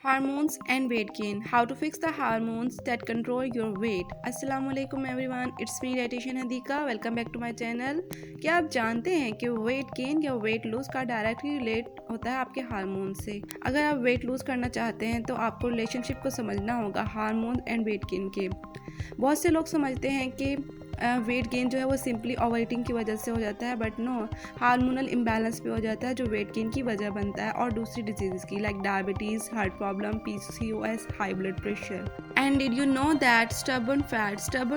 Hormones and weight gain. How to fix the hormones that control your weight. Assalamualaikum everyone. It's me dietitian Hadika. Welcome back to my channel. क्या आप जानते हैं कि weight gain या weight lose का directly relate होता है आपके हार्मोन से। अगर आप वेट लूज करना चाहते हैं तो आपको रिलेशनशिप को समझना होगा हार्मोन एंड वेट गेन के। बहुत से लोग समझते हैं कि वेट गेन जो है वो सिंपली ओवर ईटिंग की वजह से हो जाता है, बट नो, हार्मोनल इम्बैलेंस भी हो जाता है जो वेट गेन की वजह बनता है, और दूसरी डिजीज़ की like diabetes, heart problem, PCOS, high blood pressure. And did you know that stubborn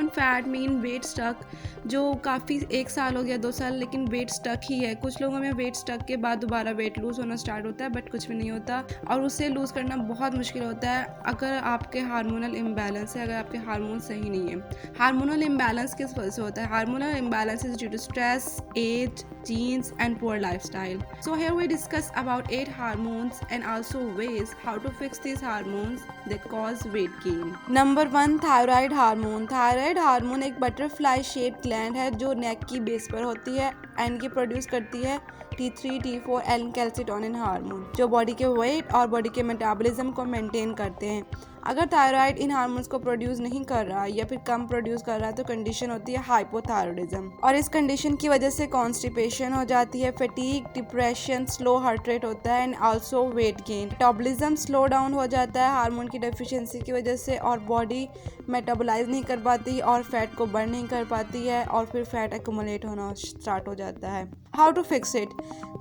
fat mean weight stuck, जो काफ़ी 1 साल हो गया 2 साल लेकिन वेट स्टक ही है। कुछ लोगों में वेट स्टक के बाद दोबारा वेट लूज़ होना स्टार्ट होता है, बट कुछ भी नहीं होता और उसे लूज़ करना बहुत मुश्किल होता है अगर आपके हार्मोनल इम्बैलेंस है, अगर आपके हार्मोन सही नहीं है। हार्मोनल इम्बैलेंस किस वजह से होता है? Hormonal imbalance is due to stress, age, genes and poor lifestyle. So here we discuss about 8 hormones and also ways how to fix these hormones that cause weight gain. Number 1, thyroid hormone. Thyroid hormone एक butterfly shape gland है जो नेक की base पर होती है and ये produce करती है T3, T4 and calcitonin hormone जो बॉडी के वेट और बॉडी के मेटाबॉलिज्म को मेंटेन करते हैं। अगर थायराइड इन हार्मोन्स को प्रोड्यूस नहीं कर रहा या फिर कम प्रोड्यूस कर रहा है तो कंडीशन होती है हाइपोथायराइडिज्म, और इस कंडीशन की वजह से कॉन्स्टिपेशन हो जाती है, fatigue, depression, slow heart rate होता है and also weight gain. Metabolism slow down हो जाता है हार्मोन की डेफिशिएंसी की वजह से, और बॉडी मेटाबोलाइज नहीं कर पाती और फैट को बर्न नहीं कर पाती है और फिर फैट एक्यूमुलेट होना स्टार्ट हो जाता है। How to fix it?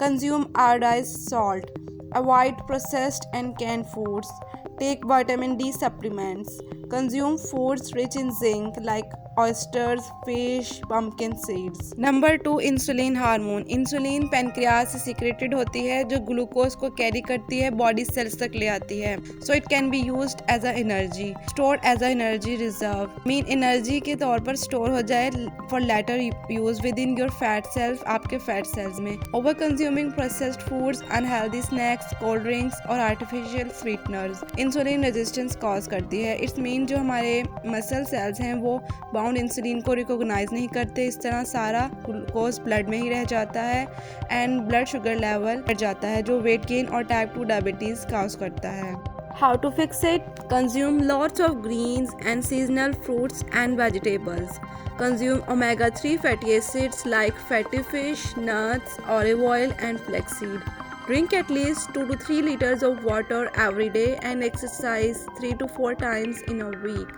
Consume iodized salt, avoid processed and canned foods, take vitamin D supplements, consume foods rich in zinc like oysters, fish, pumpkin seeds. Number 2, insulin hormone. Insulin pancreas से secreted होती है जो glucose को carry करती है, body cells तक ले आती है। So it can be used as a energy, stored as a energy reserve, mean energy के तौर पर स्टोर हो जाए for later use within your fat cells, आपके फैट सेल्स में। Over consuming processed foods, unhealthy snacks, cold drinks और artificial sweeteners insulin resistance cause करती है। इट्स मीन जो हमारे मसल सेल्स हैं वो बाउंड इंसुलिन को रिकॉग्नाइज नहीं करते, इस तरह सारा ग्लूकोज ब्लड में ही रह जाता है एंड ब्लड शुगर लेवल बढ़ जाता है जो वेट गेन और टाइप 2 डायबिटीज कॉज करता है। How to fix it? Consume lots of greens and seasonal fruits and vegetables. Consume omega-3 fatty acids like fatty fish, nuts, olive oil and flaxseed. Drink at least 2 to 3 liters of water every day and exercise 3 to 4 times in a week.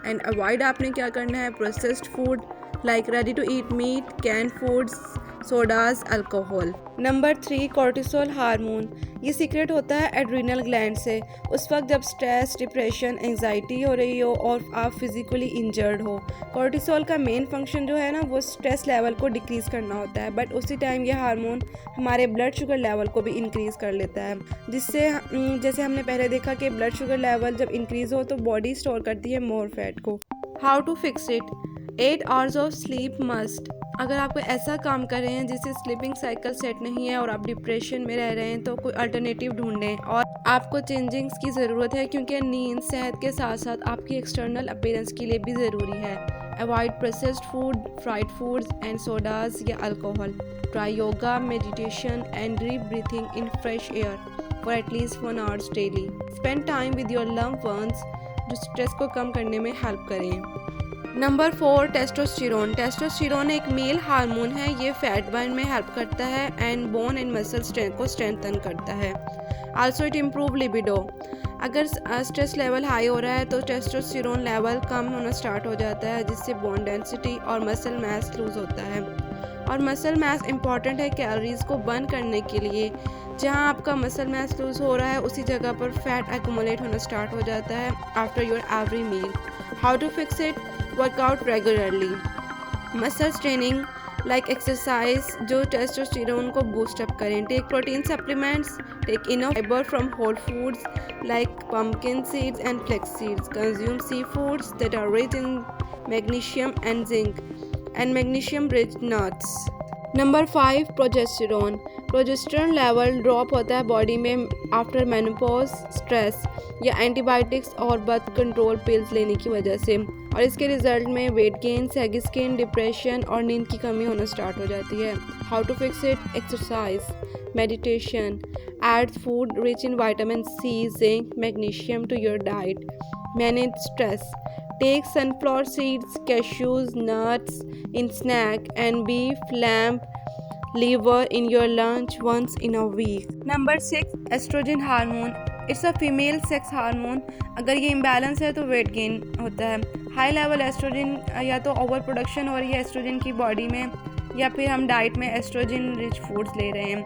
And avoid आपने क्या करना है? Processed food like ready to eat meat, canned foods, sodas, alcohol. Number 3, cortisol hormone. ये secret होता है adrenal gland से। उस वक्त जब स्ट्रेस, डिप्रेशन, एंजाइटी हो रही हो और आप फिजिकली इंजर्ड हो। कोर्टिसोल का मेन फंक्शन जो है ना वो स्ट्रेस लेवल को डिक्रीज़ करना होता है, बट उसी टाइम ये हार्मोन हमारे ब्लड शुगर लेवल को भी इंक्रीज़ कर लेता है, जिससे जैसे हमने पहले देखा कि ब्लड शुगर लेवल जब इंक्रीज़ हो तो बॉडी स्टोर करती है मोर फैट को। How to fix it? 8 hours of sleep must. अगर आप कोई ऐसा काम कर रहे हैं जिससे स्लीपिंग साइकिल सेट नहीं है और आप डिप्रेशन में रह रहे हैं तो कोई अल्टरनेटिव ढूंढें, और आपको चेंजिंग्स की ज़रूरत है क्योंकि नींद सेहत के साथ साथ आपकी एक्सटर्नल अपीयरेंस के लिए भी ज़रूरी है। Avoid processed food, fried foods and sodas या alcohol. Try yoga, meditation and deep breathing in fresh air for at least 1 hours daily. Spend time with your loved ones जो स्ट्रेस को कम करने में हेल्प करें। Number 4, testosterone. टेस्टोस्टेरोन एक male hormone है, ये फैट बर्न में हेल्प करता है and bone and muscle strength को स्ट्रेंथन करता है। Also it improve libido. अगर स्ट्रेस लेवल हाई हो रहा है तो टेस्टोस्टेरोन लेवल कम होना स्टार्ट हो जाता है, जिससे बोन डेंसिटी और मसल मास लूज होता है। और मसल मास इंपॉर्टेंट है कैलोरीज को बर्न करने के लिए। जहाँ आपका मसल मास लूज हो रहा है उसी जगह पर फैट एक्यूमुलेट होना स्टार्ट हो जाता है after your every meal. How to fix it? Workout regularly. Muscle training like exercise जो टेस्टोस्टेरोन को बूस्ट अप करें। Take protein supplements, take enough fibre from whole foods like pumpkin seeds and flax seeds. Consume seafoods that are rich in magnesium and zinc and magnesium rich nuts. Number 5, progesterone. Progesterone level drop होता है body में after menopause, stress या antibiotics और birth control pills लेने की वजह से, और इसके रिजल्ट में weight gain, saggy skin, depression और नींद की कमी होना स्टार्ट हो जाती है। How to fix it? Exercise, meditation, add food rich in vitamin C, zinc, magnesium to your diet, manage stress, take sunflower seeds, cashews, nuts in snack and beef, lamb liver in your lunch once in a week. Number 6, oestrogen hormone. It's a female sex hormone. अगर ये imbalance है तो wait gain होता है। High level oestrogen या तो over production हो रही है एस्ट्रोजन की बॉडी में, या फिर हम डाइट में एस्ट्रोजन रिच फूड्स ले रहे हैं।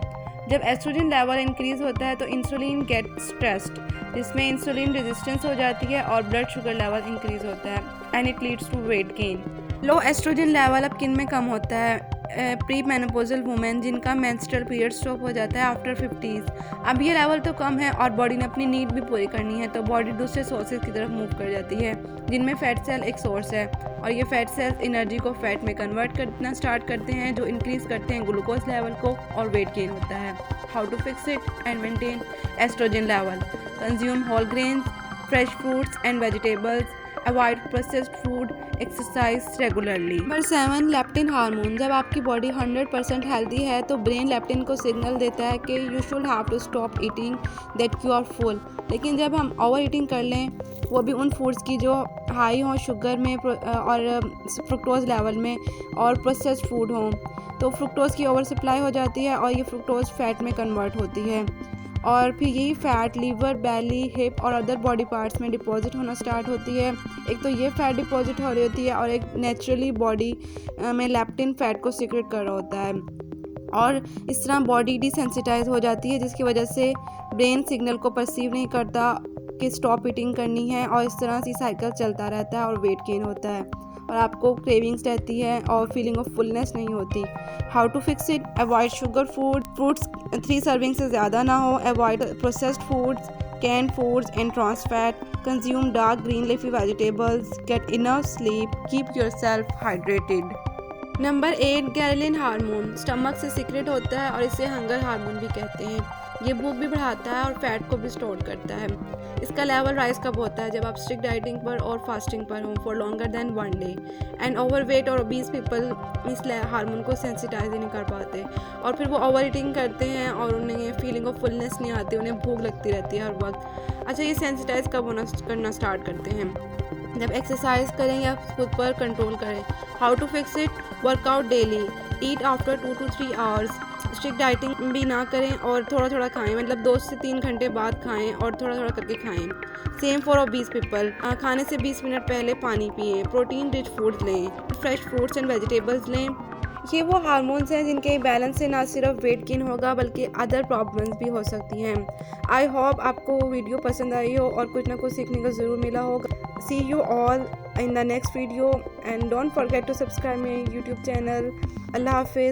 जब एस्ट्रोजन लेवल इंक्रीज होता है तो इंसुलिन गेट स्ट्रेस्ड, जिसमें इंसुलिन रेजिस्टेंस हो जाती है और ब्लड शुगर लेवल इंक्रीज होता है and it leads to weight gain. Low oestrogen level अब किन में कम होता है? प्री मेनोपॉजल वुमेन जिनका मेंस्ट्रुअल पीरियड स्टॉप हो जाता है आफ्टर 50s। अब ये लेवल तो कम है और बॉडी ने अपनी नीड भी पूरी करनी है, तो बॉडी दूसरे सोर्सेज की तरफ मूव कर जाती है, जिनमें फैट सेल एक सोर्स है, और ये फैट सेल्स एनर्जी को फैट में कन्वर्ट करना स्टार्ट करते हैं, जो इंक्रीज करते हैं ग्लूकोज लेवल को, और वेट गेन होता है। How to fix it and maintain oestrogen level? Consume whole grains, fresh fruits and vegetables, avoid processed food, exercise regularly. Number 7, leptin hormone. जब आपकी बॉडी 100% हेल्दी है तो ब्रेन लेप्टिन को signal देता है कि you should have to stop eating that you are full. लेकिन जब हम ओवर ईटिंग कर लें, वो भी उन फूड्स की जो हाई हों शुगर में और फ्रुक्टोज लेवल में और प्रोसेस्ड फूड हों, तो फ्रुक्टोज की ओवर सप्लाई हो जाती है और ये फ्रुक्टोज फैट में कन्वर्ट होती है, और फिर यही फैट लीवर, बैली, हिप और अदर बॉडी पार्ट्स में डिपॉजिट होना स्टार्ट होती है। एक तो ये फैट डिपॉजिट हो रही होती है और एक नेचुरली बॉडी में लेप्टिन फैट को सीक्रेट कर रहा होता है, और इस तरह बॉडी डिसेंसिटाइज हो जाती है, जिसकी वजह से ब्रेन सिग्नल को परसीव नहीं करता कि स्टॉप ईटिंग करनी है, और इस तरह से साइकिल चलता रहता है और वेट गेन होता है, और आपको क्रेविंग्स रहती है और फीलिंग ऑफ फुलनेस नहीं होती। How to fix it? Avoid sugar food, fruits 3 serving से ज़्यादा ना हो, avoid processed foods, can foods and trans fat, consume dark green leafy vegetables, get enough sleep, keep yourself hydrated. Number 8, ghrelin hormone. Stomach से secrete होता है और इसे hunger hormone भी कहते हैं। ये भूख भी बढ़ाता है और फैट को भी स्टोर करता है। इसका लेवल राइज कब होता है? जब आप स्ट्रिक्ट डाइटिंग पर और फास्टिंग पर हों for longer than 1 day, and overweight और ओबीज पीपल इस हार्मोन को सेंसिटाइज नहीं कर पाते, और फिर वो ओवर ईटिंग करते हैं और उन्हें फीलिंग ऑफ फुलनेस नहीं आती, उन्हें भूख लगती रहती है हर वक्त। अच्छा, ये सेंसिटाइज कब करना स्टार्ट करते हैं? जब एक्सरसाइज करें या खुद पर कंट्रोल करें। How to fix it? Workout daily, eat after 2 to 3 hours, strict dieting भी ना करें और थोड़ा थोड़ा खाएं, मतलब 2 से 3 घंटे बाद खाएं और थोड़ा थोड़ा करके खाएं। सेम फॉर ओबीज पीपल, खाने से 20 मिनट पहले पानी पिएं, प्रोटीन रिच फूड्स लें, फ्रेश फ्रूट्स एंड वेजिटेबल्स लें। ये वो हार्मोन्स हैं जिनके बैलेंस से ना सिर्फ वेट गेन होगा बल्कि अदर प्रॉब्लम्स भी हो सकती हैं। आई होप आपको वीडियो पसंद आई हो और कुछ ना कुछ सीखने को ज़रूर मिला होगा। See you all in the next video and don't forget to subscribe my YouTube channel. Allah Hafiz.